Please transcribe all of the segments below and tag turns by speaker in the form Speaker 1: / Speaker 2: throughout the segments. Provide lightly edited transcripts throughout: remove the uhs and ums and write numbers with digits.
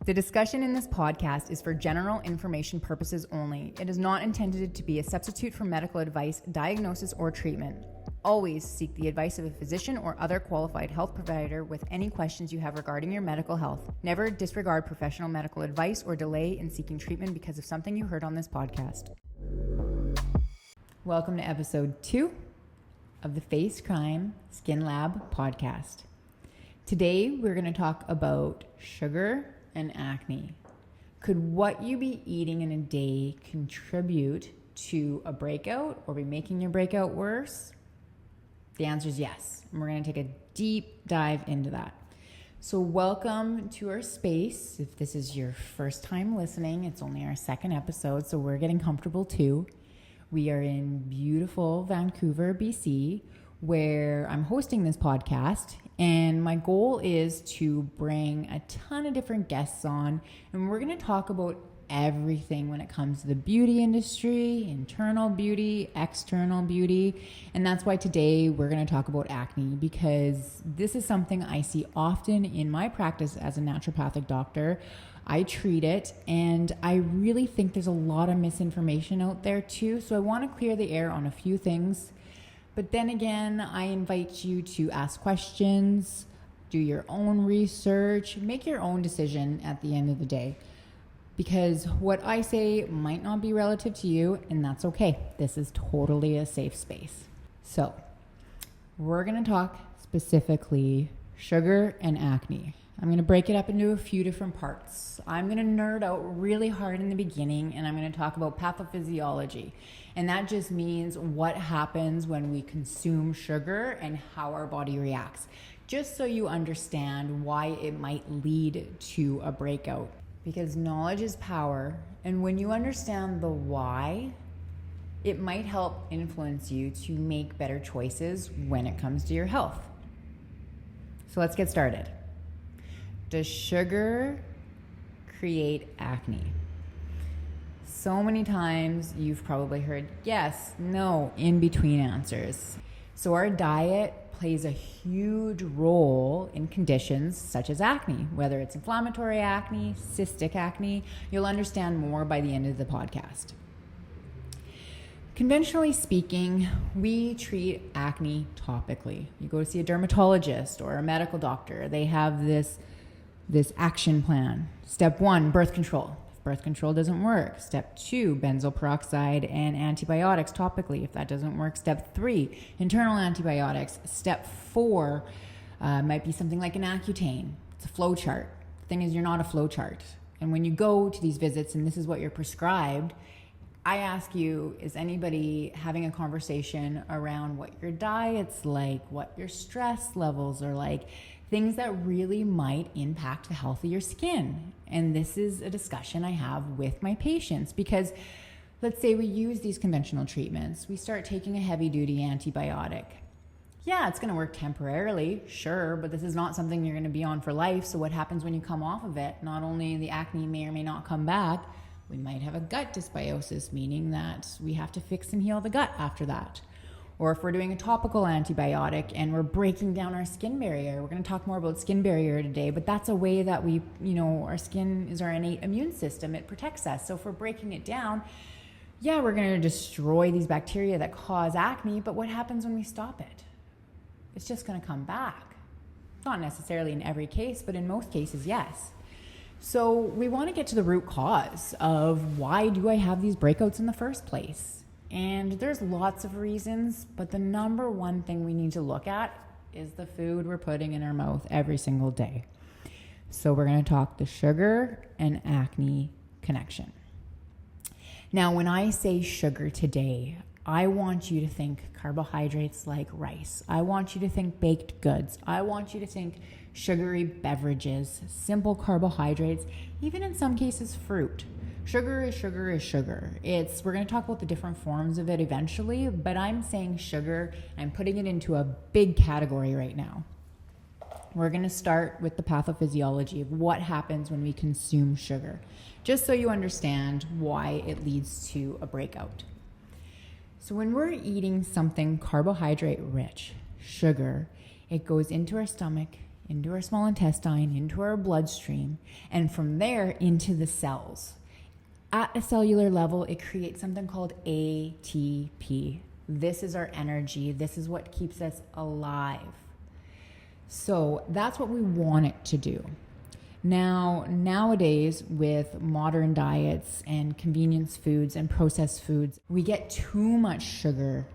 Speaker 1: The discussion in this podcast is for general information purposes only. It is not intended to be a substitute for medical advice, diagnosis, or treatment. Always seek the advice of a physician or other qualified health provider with any questions you have regarding your medical health. Never disregard professional medical advice or delay in seeking treatment because of something you heard on this podcast. Welcome to episode 2 of the Face Crime Skin Lab podcast. Today, we're going to talk about sugar and acne. Could what you be eating in a day contribute to a breakout or be making your breakout worse? The answer is yes. And we're going to take a deep dive into that. So welcome to our space. If this is your first time listening, it's only our second episode, so we're getting comfortable too. We are in beautiful Vancouver, BC, where I'm hosting this podcast. And my goal is to bring a ton of different guests on, and we're going to talk about everything when it comes to the beauty industry, internal beauty, external beauty. And that's why today we're going to talk about acne, because this is something I see often in my practice as a naturopathic doctor. I treat it, and I really think there's a lot of misinformation out there too. So I want to clear the air on a few things. But then again, I invite you to ask questions, do your own research, make your own decision at the end of the day. Because what I say might not be relative to you, and that's okay. This is totally a safe space. So, we're going to talk specifically sugar and acne. I'm going to break it up into a few different parts. I'm going to nerd out really hard in the beginning, and I'm going to talk about pathophysiology. And that just means what happens when we consume sugar and how our body reacts, just so you understand why it might lead to a breakout. Because knowledge is power, and when you understand the why, it might help influence you to make better choices when it comes to your health. So let's get started. Does sugar create acne? So many times you've probably heard yes, no, in between answers. So our diet plays a huge role in conditions such as acne, whether it's inflammatory acne, cystic acne. You'll understand more by the end of the podcast. Conventionally speaking, we treat acne topically. You go to see a dermatologist or a medical doctor. They have this action plan. Step 1, birth control. If birth control doesn't work. Step 2, benzoyl peroxide and antibiotics topically. If that doesn't work, step 3, internal antibiotics. Step 4 might be something like an Accutane. It's a flow chart. The thing is, you're not a flow chart. And when you go to these visits and this is what you're prescribed, I ask you, is anybody having a conversation around what your diet's like, what your stress levels are like, things that really might impact the health of your skin? And this is a discussion I have with my patients, because let's say we use these conventional treatments. We start taking a heavy-duty antibiotic. Yeah, it's going to work temporarily, sure, but this is not something you're going to be on for life. So what happens when you come off of it? Not only the acne may or may not come back, we might have a gut dysbiosis, meaning that we have to fix and heal the gut after that. Or if we're doing a topical antibiotic and we're breaking down our skin barrier, we're going to talk more about skin barrier today, but that's a way that we, our skin is our innate immune system. It protects us. So if we're breaking it down, yeah, we're going to destroy these bacteria that cause acne, but what happens when we stop it? It's just going to come back. Not necessarily in every case, but in most cases, yes. So we want to get to the root cause of why do I have these breakouts in the first place? And there's lots of reasons, but the number one thing we need to look at is the food we're putting in our mouth every single day. So we're going to talk the sugar and acne connection. Now, when I say sugar today, I want you to think carbohydrates like rice. I want you to think baked goods. I want you to think sugary beverages, simple carbohydrates, even in some cases fruit. Sugar is sugar is sugar. We're going to talk about the different forms of it eventually, but I'm saying sugar. I'm putting it into a big category right now. We're going to start with the pathophysiology of what happens when we consume sugar, just so you understand why it leads to a breakout. So when we're eating something carbohydrate rich, sugar, it goes into our stomach, into our small intestine, into our bloodstream, and from there into the cells. At a cellular level, it creates something called ATP. This is our energy. This is what keeps us alive. So that's what we want it to do. Now, nowadays, with modern diets and convenience foods and processed foods, we get too much sugar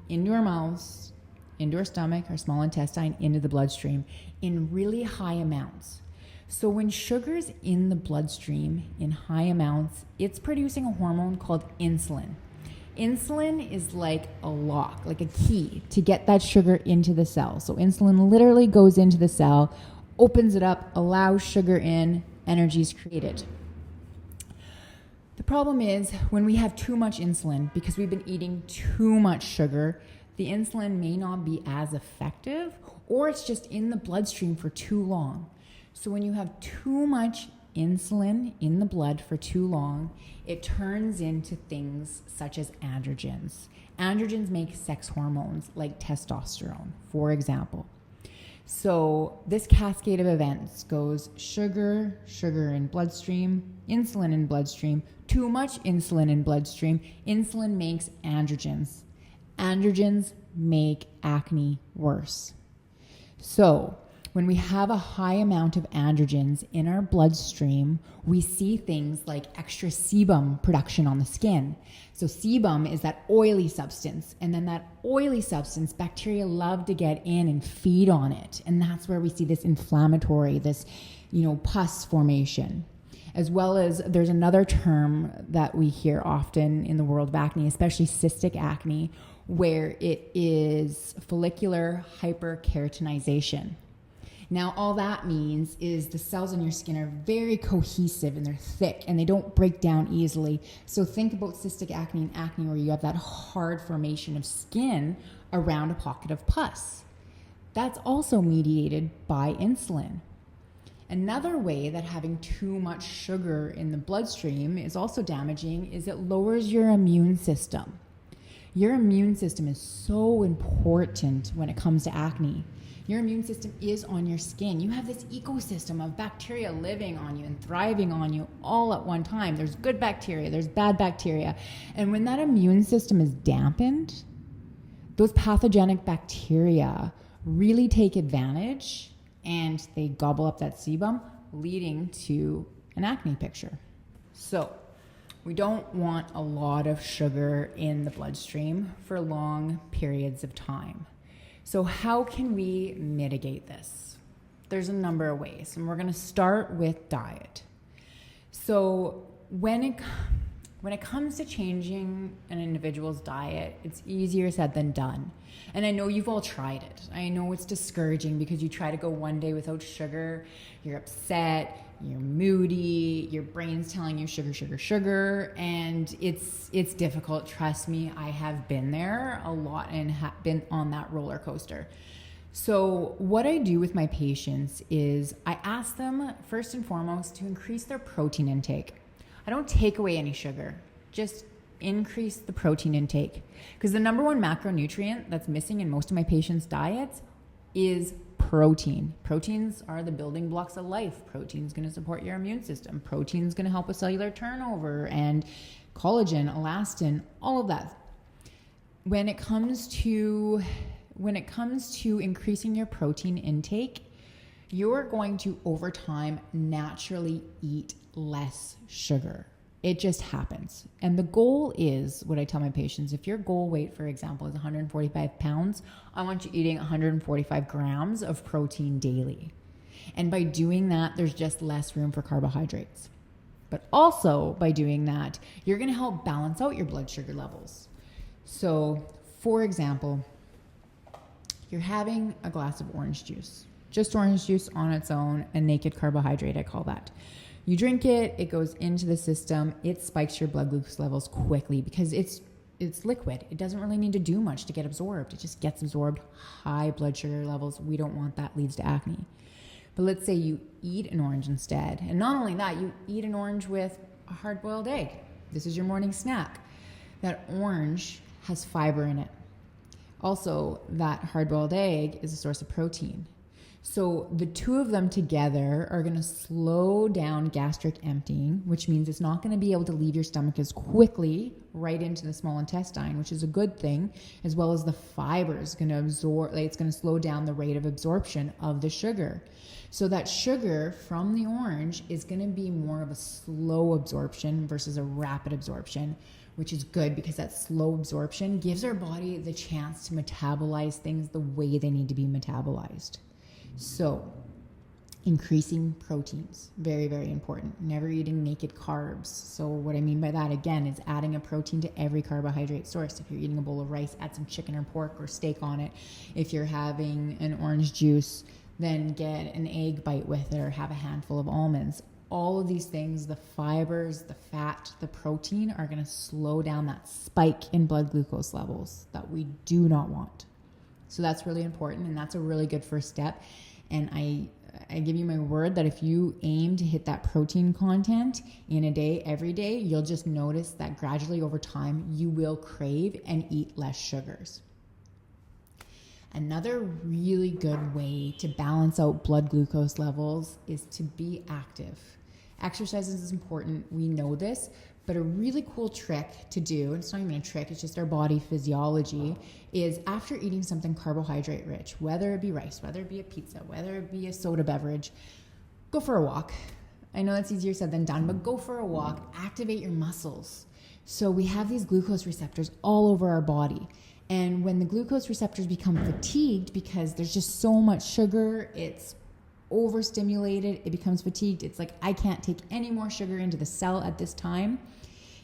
Speaker 1: into our mouths, into our stomach, our small intestine, into the bloodstream in really high amounts. So when sugar's in the bloodstream in high amounts, it's producing a hormone called insulin. Insulin is like a lock, like a key to get that sugar into the cell. So insulin literally goes into the cell, opens it up, allows sugar in, energy is created. The problem is when we have too much insulin, because we've been eating too much sugar, the insulin may not be as effective, or it's just in the bloodstream for too long. So when you have too much insulin in the blood for too long, it turns into things such as androgens. Androgens make sex hormones like testosterone, for example. So this cascade of events goes sugar in bloodstream, insulin in bloodstream, too much insulin in bloodstream. Insulin makes androgens. Androgens make acne worse. So when we have a high amount of androgens in our bloodstream, we see things like extra sebum production on the skin. So sebum is that oily substance, and then that oily substance, bacteria love to get in and feed on it. And that's where we see this inflammatory, this, pus formation. As well as there's another term that we hear often in the world of acne, especially cystic acne, where it is follicular hyperkeratinization. Now, all that means is the cells in your skin are very cohesive and they're thick and they don't break down easily. So think about cystic acne and acne where you have that hard formation of skin around a pocket of pus. That's also mediated by insulin. Another way that having too much sugar in the bloodstream is also damaging is it lowers your immune system. Your immune system is so important when it comes to acne. Your immune system is on your skin. You have this ecosystem of bacteria living on you and thriving on you all at one time. There's good bacteria, there's bad bacteria. And when that immune system is dampened, those pathogenic bacteria really take advantage and they gobble up that sebum, leading to an acne picture. So we don't want a lot of sugar in the bloodstream for long periods of time. So how can we mitigate this? There's a number of ways, and we're going to start with diet. So when it comes to changing an individual's diet, it's easier said than done. And I know you've all tried it. I know it's discouraging because you try to go one day without sugar, you're upset, you're moody, your brain's telling you sugar, sugar, sugar, and it's difficult. Trust me, I have been there a lot and have been on that roller coaster. So what I do with my patients is I ask them first and foremost to increase their protein intake. I don't take away any sugar, just increase the protein intake. Because the number one macronutrient that's missing in most of my patients' diets is protein. Proteins are the building blocks of life. Protein's going to support your immune system. Protein's going to help with cellular turnover and collagen, elastin, all of that. When it comes to increasing your protein intake, you're going to over time naturally eat less sugar. It just happens. And the goal is, what I tell my patients, if your goal weight, for example, is 145 pounds, I want you eating 145 grams of protein daily. And by doing that, there's just less room for carbohydrates. But also by doing that, you're going to help balance out your blood sugar levels. So, for example, you're having a glass of orange juice. Just orange juice on its own, a naked carbohydrate, I call that. You drink it, it goes into the system, it spikes your blood glucose levels quickly because it's liquid. It doesn't really need to do much to get absorbed. It just gets absorbed. High blood sugar levels, we don't want that, leads to acne. But let's say you eat an orange instead. And not only that, you eat an orange with a hard-boiled egg. This is your morning snack. That orange has fiber in it. Also, that hard-boiled egg is a source of protein. So the two of them together are going to slow down gastric emptying, which means it's not going to be able to leave your stomach as quickly right into the small intestine, which is a good thing, as well as the fiber is going to absorb, it's going to slow down the rate of absorption of the sugar. So that sugar from the orange is going to be more of a slow absorption versus a rapid absorption, which is good because that slow absorption gives our body the chance to metabolize things the way they need to be metabolized. So increasing proteins, very, very important. Never eating naked carbs. So what I mean by that, again, is adding a protein to every carbohydrate source. If you're eating a bowl of rice, add some chicken or pork or steak on it. If you're having an orange juice, then get an egg bite with it or have a handful of almonds. All of these things, the fibers, the fat, the protein, are going to slow down that spike in blood glucose levels that we do not want. So that's really important, and that's a really good first step. And I give you my word that if you aim to hit that protein content in a day, every day, you'll just notice that gradually over time, you will crave and eat less sugars. Another really good way to balance out blood glucose levels is to be active. Exercise is important. We know this, but a really cool trick to do, and it's not even a trick, it's just our body physiology, is after eating something carbohydrate rich, whether it be rice, whether it be a pizza, whether it be a soda beverage, go for a walk. I know that's easier said than done, but go for a walk, activate your muscles. So we have these glucose receptors all over our body. And when the glucose receptors become fatigued because there's just so much sugar, it's overstimulated, it becomes fatigued. It's like, I can't take any more sugar into the cell at this time.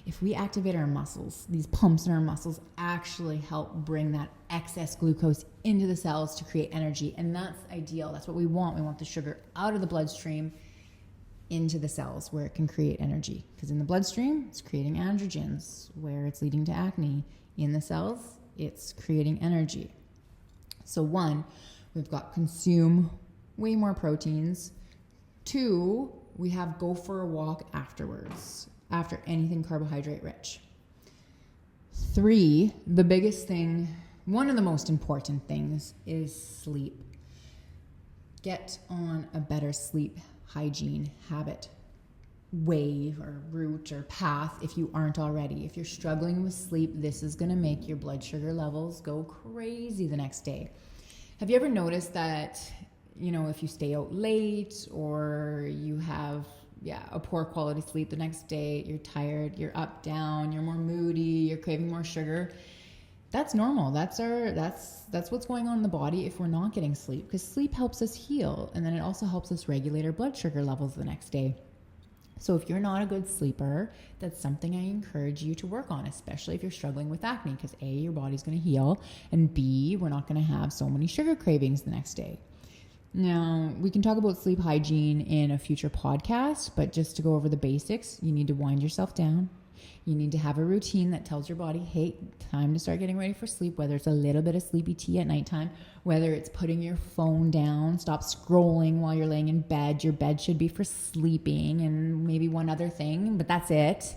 Speaker 1: If we activate our muscles, these pumps in our muscles actually help bring that excess glucose into the cells to create energy. And that's ideal. That's what we want. We want the sugar out of the bloodstream into the cells where it can create energy. Because in the bloodstream, it's creating androgens, where it's leading to acne. In the cells, it's creating energy. So 1, we've got consume way more proteins. 2, we have go for a walk afterwards, after anything carbohydrate rich. 3, the biggest thing, one of the most important things is sleep. Get on a better sleep hygiene habit, way or route or path if you aren't already. If you're struggling with sleep, this is going to make your blood sugar levels go crazy the next day. Have you ever noticed that, if you stay out late or you have a poor quality sleep the next day, you're tired, you're up, down, you're more moody, you're craving more sugar? That's normal. That's what's going on in the body if we're not getting sleep, because sleep helps us heal, and then it also helps us regulate our blood sugar levels the next day. So if you're not a good sleeper, that's something I encourage you to work on, especially if you're struggling with acne, because A, your body's going to heal, and B, we're not going to have so many sugar cravings the next day. Now, we can talk about sleep hygiene in a future podcast, but just to go over the basics, you need to wind yourself down. You need to have a routine that tells your body, hey, time to start getting ready for sleep, whether it's a little bit of sleepy tea at nighttime, whether it's putting your phone down, stop scrolling while you're laying in bed. Your bed should be for sleeping, and maybe one other thing, but that's it.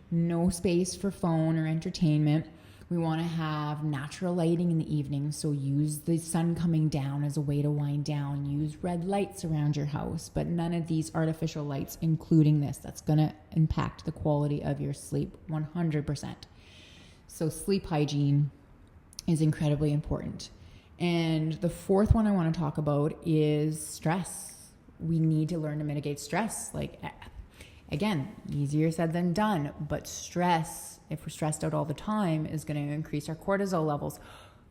Speaker 1: No space for phone or entertainment. We want to have natural lighting in the evening, so use the sun coming down as a way to wind down. Use red lights around your house, but none of these artificial lights, including this. That's going to impact the quality of your sleep 100%. So sleep hygiene is incredibly important. And the 4th one I want to talk about is stress. We need to learn to mitigate stress. Again, easier said than done, but stress, if we're stressed out all the time, is going to increase our cortisol levels.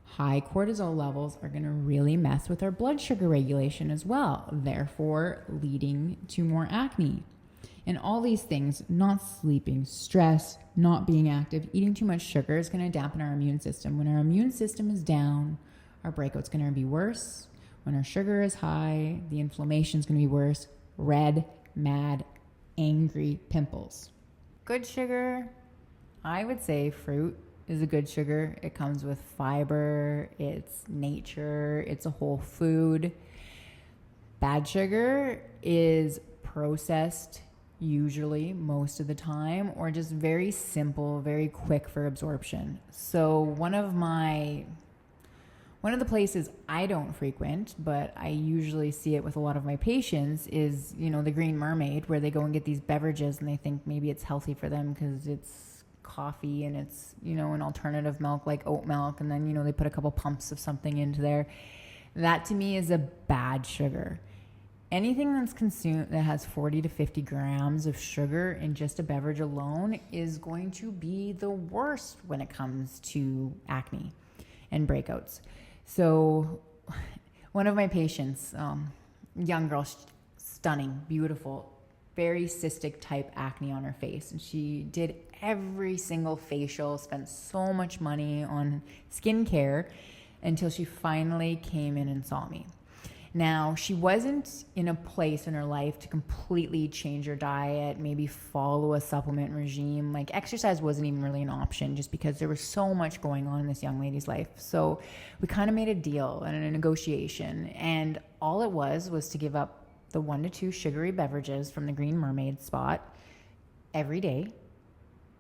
Speaker 1: High cortisol levels are going to really mess with our blood sugar regulation as well, therefore leading to more acne. And all these things, not sleeping, stress, not being active, eating too much sugar, is going to dampen our immune system. When our immune system is down, our breakout's going to be worse. When our sugar is high, the inflammation is going to be worse. Red, mad, angry pimples. Good sugar, I would say fruit is a good sugar. It comes with fiber, it's nature, it's a whole food. Bad sugar is processed, usually most of the time, or just very simple, very quick for absorption. So one of my One of the places I don't frequent, but I usually see it with a lot of my patients is, the Green Mermaid, where they go and get these beverages and they think maybe it's healthy for them because it's coffee and it's, an alternative milk like oat milk. And then, they put a couple pumps of something into there. That to me is a bad sugar. Anything that's consumed that has 40 to 50 grams of sugar in just a beverage alone is going to be the worst when it comes to acne and breakouts. So one of my patients, young girl, stunning, beautiful, very cystic type acne on her face. And she did every single facial, spent so much money on skincare until she finally came in and saw me. Now, she wasn't in a place in her life to completely change her diet, maybe follow a supplement regime. Like exercise wasn't even really an option just because there was so much going on in this young lady's life. So we kind of made a deal and a negotiation. And all it was to give up the 1 to 2 sugary beverages from the Green Mermaid spot every day.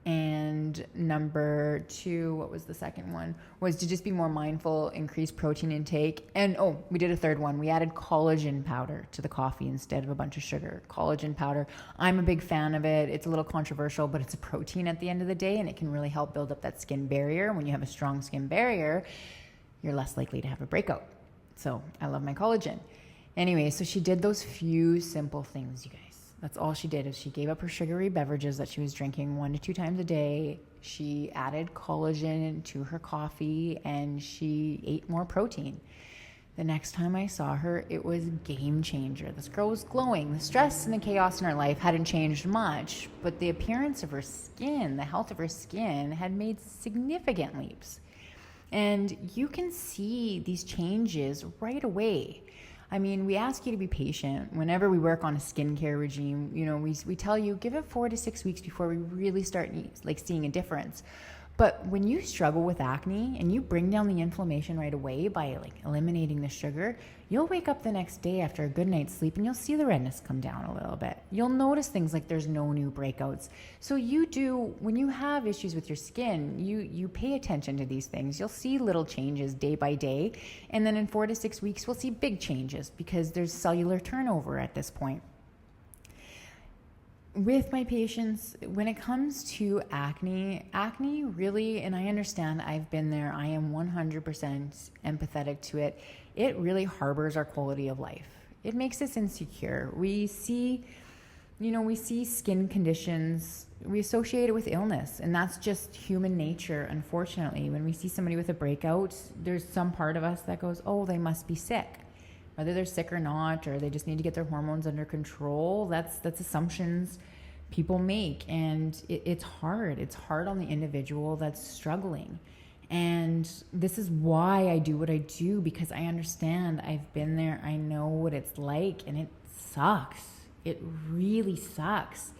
Speaker 1: And number 2, what was the second one? Was to just be more mindful, increase protein intake. And we did a third one. We added collagen powder to the coffee instead of a bunch of sugar. Collagen powder. I'm a big fan of it. It's a little controversial, but it's a protein at the end of the day, and it can really help build up that skin barrier. When you have a strong skin barrier, you're less likely to have a breakout. So I love my collagen. Anyway, so she did those few simple things, you guys. That's all she did, is she gave up her sugary beverages that she was drinking 1 to 2 times a day. She added collagen to her coffee, and she ate more protein. The next time I saw her, it was a game changer. This girl was glowing. The stress and the chaos in her life hadn't changed much, but the appearance of her skin, the health of her skin, had made significant leaps. And you can see these changes right away. I mean, we ask you to be patient. Whenever we work on a skincare regime, we tell you, give it 4 to 6 weeks before we really start seeing a difference. But when you struggle with acne and you bring down the inflammation right away by eliminating the sugar, you'll wake up the next day after a good night's sleep and you'll see the redness come down a little bit. You'll notice things like there's no new breakouts. So when you have issues with your skin, you pay attention to these things. You'll see little changes day by day. And then in 4 to 6 weeks, we'll see big changes because there's cellular turnover at this point. With my patients, when it comes to acne really, and I understand, I've been there, I am 100% empathetic to it. It really harbors our quality of life. It makes us insecure. We see skin conditions, we associate it with illness, and that's just human nature, unfortunately. When we see somebody with a breakout, there's some part of us that goes, oh, they must be sick. Whether they're sick or not, or they just need to get their hormones under control, that's assumptions people make. And it's hard. It's hard on the individual that's struggling. And this is why I do what I do, because I understand. I've been there. I know what it's like, and it sucks. It really sucks.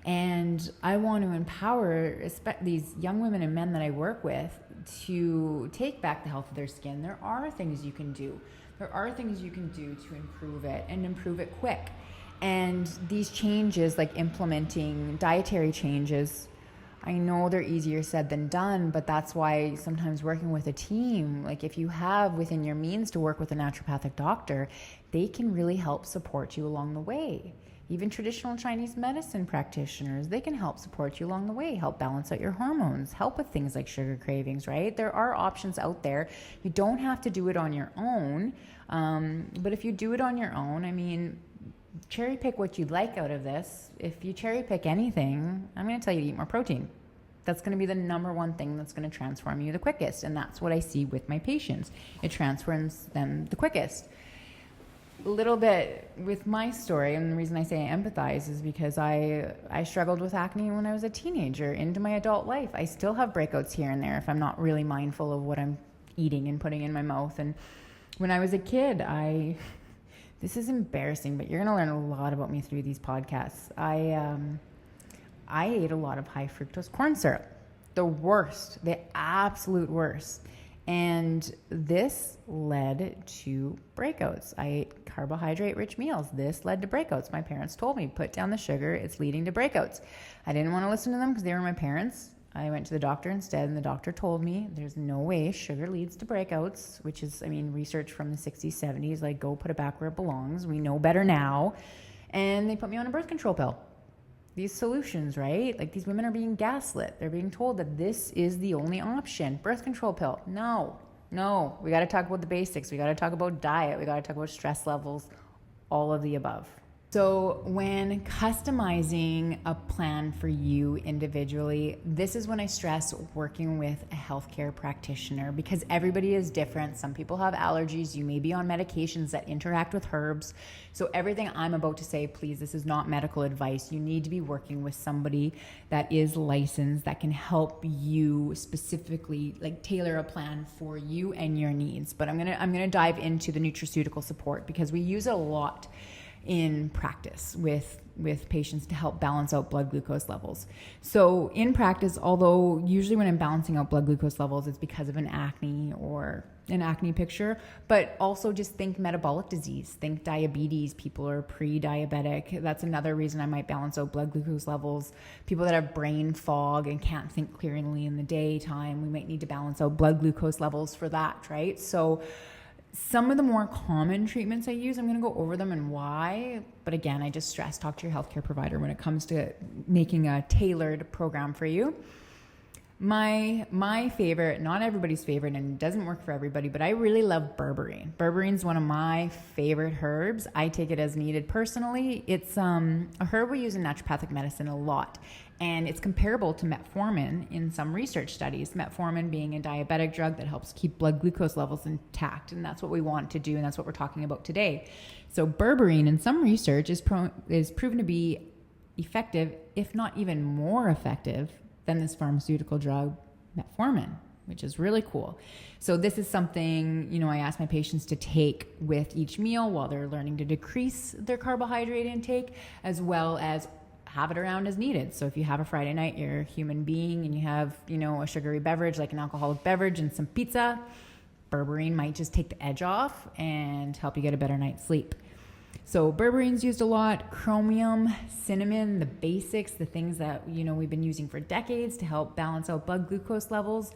Speaker 1: And I want to empower these young women and men that I work with to take back the health of their skin. There are things you can do. There are things you can do to improve it, and improve it quick. And these changes, like implementing dietary changes, I know they're easier said than done, but that's why sometimes working with a team, like if you have within your means to work with a naturopathic doctor, they can really help support you along the way. Even traditional Chinese medicine practitioners, they can help support you along the way, help balance out your hormones, help with things like sugar cravings, right? There are options out there. You don't have to do it on your own. But if you do it on your own, I mean, cherry pick what you'd like out of this. If you cherry pick anything, I'm going to tell you to eat more protein. That's going to be the number one thing that's going to transform you the quickest. And that's what I see with my patients. It transforms them the quickest. A little bit with my story, and the reason I say I empathize is because I struggled with acne when I was a teenager into my adult life. I still have breakouts here and there if I'm not really mindful of what I'm eating and putting in my mouth. And when I was a kid, this is embarrassing, but you're going to learn a lot about me through these podcasts. I ate a lot of high fructose corn syrup. The worst, the absolute worst. And this led to breakouts. I ate carbohydrate-rich meals. This led to breakouts. My parents told me, put down the sugar. It's leading to breakouts. I didn't want to listen to them because they were my parents. I went to the doctor instead, and the doctor told me there's no way sugar leads to breakouts, which is, research from the 60s, 70s, like, go put it back where it belongs. We know better now. And they put me on a birth control pill. These solutions, right? Like, these women are being gaslit. They're being told that this is the only option. Birth control pill. No. We got to talk about the basics. We got to talk about diet. We got to talk about stress levels, all of the above. So when customizing a plan for you individually, this is when I stress working with a healthcare practitioner, because everybody is different. Some people have allergies. You may be on medications that interact with herbs. So everything I'm about to say, please, this is not medical advice. You need to be working with somebody that is licensed, that can help you specifically, like, tailor a plan for you and your needs. But I'm gonna dive into the nutraceutical support, because we use it a lot in practice with patients to help balance out blood glucose levels. So in practice, although usually when I'm balancing out blood glucose levels, it's because of an acne or an acne picture, but also just think metabolic disease, think diabetes. People are pre-diabetic. That's another reason I might balance out blood glucose levels. People that have brain fog and can't think clearly in the daytime, we might need to balance out blood glucose levels for that, right? So some of the more common treatments I use, I'm going to go over them and why. But again, I just stress, talk to your healthcare provider when it comes to making a tailored program for you. My favorite, not everybody's favorite, and it doesn't work for everybody, but I really love berberine. Berberine is one of my favorite herbs. I take it as needed personally. It's a herb we use in naturopathic medicine a lot, and it's comparable to metformin in some research studies. Metformin being a diabetic drug that helps keep blood glucose levels intact, and that's what we want to do, and that's what we're talking about today. So berberine in some research is proven to be effective, if not even more effective, than this pharmaceutical drug, metformin, which is really cool. So this is something, I ask my patients to take with each meal while they're learning to decrease their carbohydrate intake, as well as have it around as needed. So if you have a Friday night, you're a human being, and you have, a sugary beverage, like an alcoholic beverage and some pizza, berberine might just take the edge off and help you get a better night's sleep. So berberine's used a lot, chromium, cinnamon, the basics, the things that, we've been using for decades to help balance out blood glucose levels.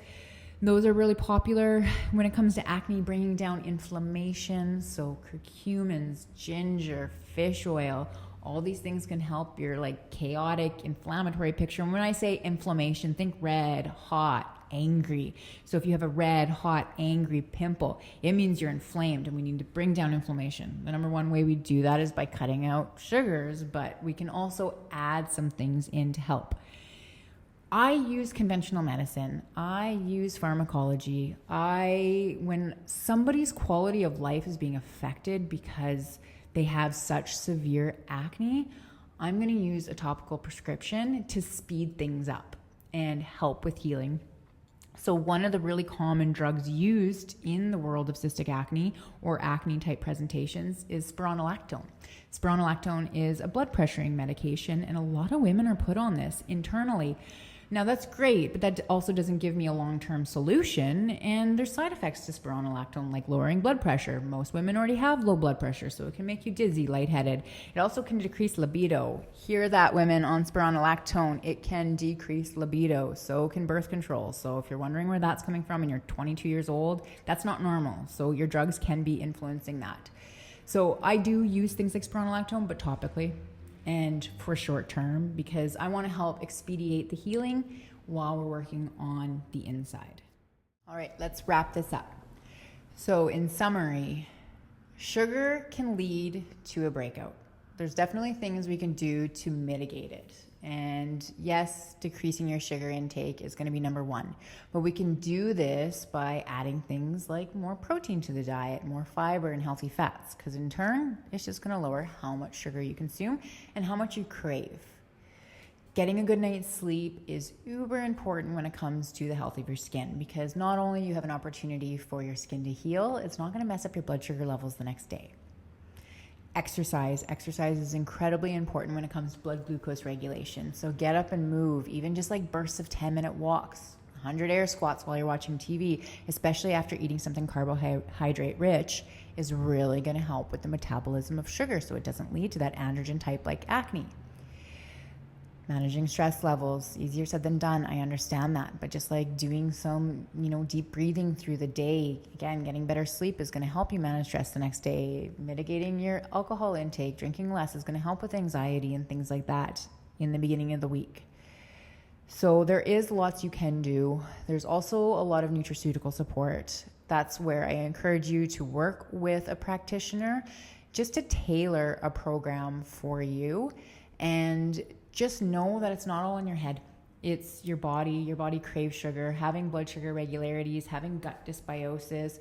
Speaker 1: Those are really popular when it comes to acne, bringing down inflammation. So curcumins, ginger, fish oil, all these things can help your chaotic inflammatory picture. And when I say inflammation, think red, hot, angry. So if you have a red, hot, angry pimple, it means you're inflamed, and we need to bring down inflammation. The number one way we do that is by cutting out sugars, but we can also add some things in to help. I use conventional medicine. I use pharmacology. When somebody's quality of life is being affected because they have such severe acne, I'm going to use a topical prescription to speed things up and help with healing. So one of the really common drugs used in the world of cystic acne or acne type presentations is spironolactone. Spironolactone is a blood pressuring medication, and a lot of women are put on this internally. Now that's great, but that also doesn't give me a long-term solution, and there's side effects to spironolactone, like lowering blood pressure. Most women already have low blood pressure, so it can make you dizzy, lightheaded. It also can decrease libido. Hear that, women, on spironolactone. It can decrease libido. So can birth control. So if you're wondering where that's coming from and you're 22 years old, that's not normal. So your drugs can be influencing that. So I do use things like spironolactone, but topically and for short term, because I want to help expedite the healing while we're working on the inside. All right, let's wrap this up. So in summary, sugar can lead to a breakout. There's definitely things we can do to mitigate it. And yes, decreasing your sugar intake is going to be number one. But we can do this by adding things like more protein to the diet, more fiber and healthy fats, because in turn, it's just going to lower how much sugar you consume and how much you crave. Getting a good night's sleep is uber important when it comes to the health of your skin, because not only you have an opportunity for your skin to heal, it's not going to mess up your blood sugar levels the next day. Exercise is incredibly important when it comes to blood glucose regulation. So get up and move, even just like bursts of 10-minute walks, 100 air squats while you're watching TV, especially after eating something carbohydrate rich, is really going to help with the metabolism of sugar so it doesn't lead to that androgen type like acne. Managing stress levels, easier said than done. I understand that. But just like doing some, deep breathing through the day, again, getting better sleep is going to help you manage stress the next day. Mitigating your alcohol intake, drinking less is going to help with anxiety and things like that in the beginning of the week. So there is lots you can do. There's also a lot of nutraceutical support. That's where I encourage you to work with a practitioner just to tailor a program for you. And just know that it's not all in your head. It's your body. Your body craves sugar. Having blood sugar regularities, having gut dysbiosis,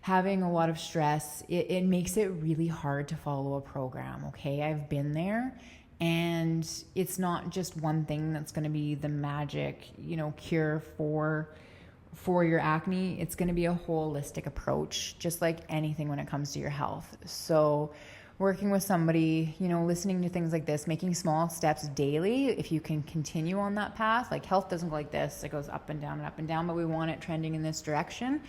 Speaker 1: having a lot of stress, it makes it really hard to follow a program, okay? I've been there. And it's not just one thing that's going to be the magic, cure for your acne. It's going to be a holistic approach, just like anything when it comes to your health. So working with somebody, listening to things like this, making small steps daily, if you can continue on that path, like health doesn't go like this, it goes up and down and up and down, but we want it trending in this direction,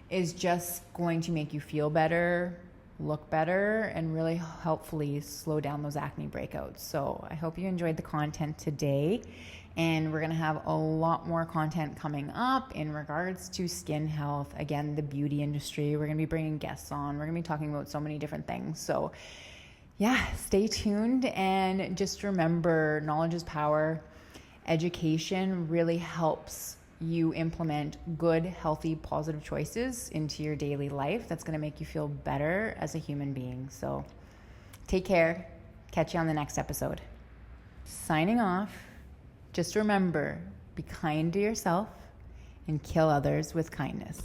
Speaker 1: is just going to make you feel better, look better, and really helpfully slow down those acne breakouts. So I hope you enjoyed the content today. And we're going to have a lot more content coming up in regards to skin health. Again, the beauty industry. We're going to be bringing guests on. We're going to be talking about so many different things. So yeah, stay tuned. And just remember, knowledge is power. Education really helps you implement good, healthy, positive choices into your daily life. That's going to make you feel better as a human being. So take care. Catch you on the next episode. Signing off. Just remember, be kind to yourself and kill others with kindness.